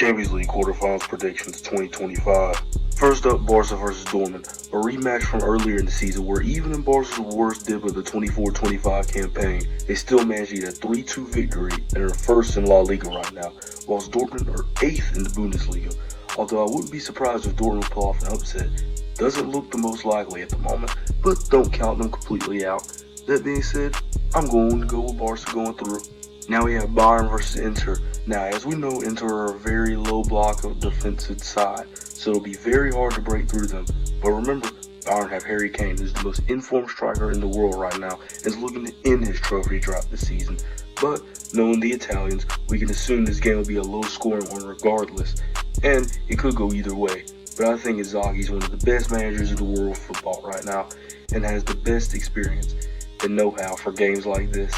Champions League quarterfinals predictions 2025. First up, Barca vs Dortmund, a rematch from earlier in the season where even in Barca's worst dip of the 24-25 campaign, they still managed to get a 3-2 victory and are first in La Liga right now, whilst Dortmund are 8th in the Bundesliga. Although I wouldn't be surprised if Dortmund pull off an upset. Doesn't look the most likely at the moment, but don't count them completely out. That being said, I'm going to go with Barca going through. Now we have Bayern versus Inter. Now, as we know, Inter are a very low block of defensive side, so it'll be very hard to break through them. But remember, Bayern have Harry Kane, who's the most informed striker in the world right now, and is looking to end his trophy drought this season. But knowing the Italians, we can assume this game will be a low-scoring one regardless, and it could go either way. But I think Inzaghi is one of the best managers in the world of football right now, and has the best experience and know-how for games like this.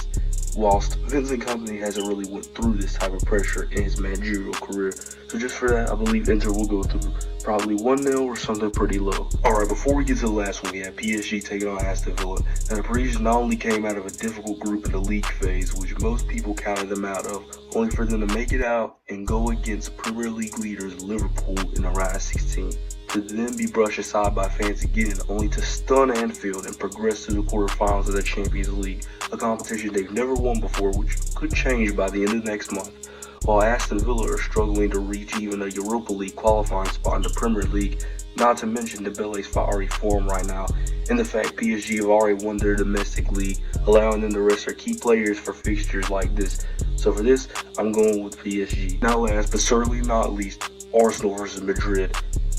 Whilst Vincent Kompany hasn't really went through this type of pressure in his managerial career. So just for that, I believe Inter will go through probably 1-0 or something pretty low. Alright, before we get to the last one, we have PSG taking on Aston Villa. Now the Parisians not only came out of a difficult group in the league phase, which most people counted them out of, only for them to make it out and go against Premier League leaders Liverpool in the round of 16. To then be brushed aside by fans again, only to stun Anfield and progress to the quarterfinals of the Champions League, a competition they've never won before, which could change by the end of next month. While Aston Villa are struggling to reach even a Europa League qualifying spot in the Premier League, not to mention Dembele's fiery form right now, and the fact PSG have already won their domestic league, allowing them to rest their key players for fixtures like this. So for this, I'm going with PSG. Now last, but certainly not least, Arsenal versus Madrid.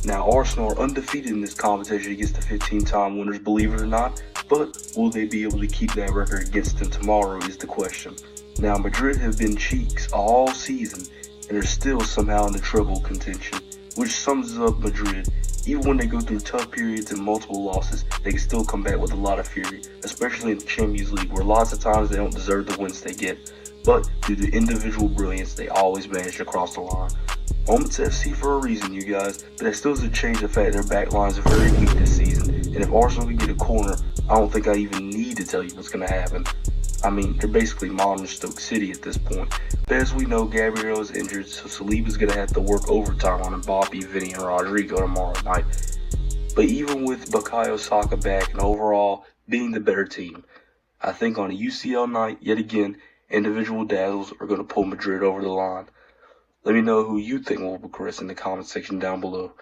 Now, Arsenal are undefeated in this competition against the 15-time winners, believe it or not, but will they be able to keep that record against them tomorrow is the question. Now, Madrid have been cheeks all season and are still somehow in the treble contention, which sums up Madrid. Even when they go through tough periods and multiple losses, they can still come back with a lot of fury, especially in the Champions League, where lots of times they don't deserve the wins they get. But due to individual brilliance, they always manage to cross the line. Moments FC for a reason, you guys, but that still doesn't change the fact their back lines are very weak this season. And if Arsenal can get a corner, I don't think I even need to tell you what's going to happen. I mean, they're basically modern Stoke City at this point. But as we know, Gabriel is injured, so Saliba's going to have to work overtime on Mbappe, Vinny, and Rodrigo tomorrow night. But even with Bukayo Saka back and overall being the better team, I think on a UCL night, yet again, individual dazzles are going to pull Madrid over the line. Let me know who you think will progress in the comment section down below.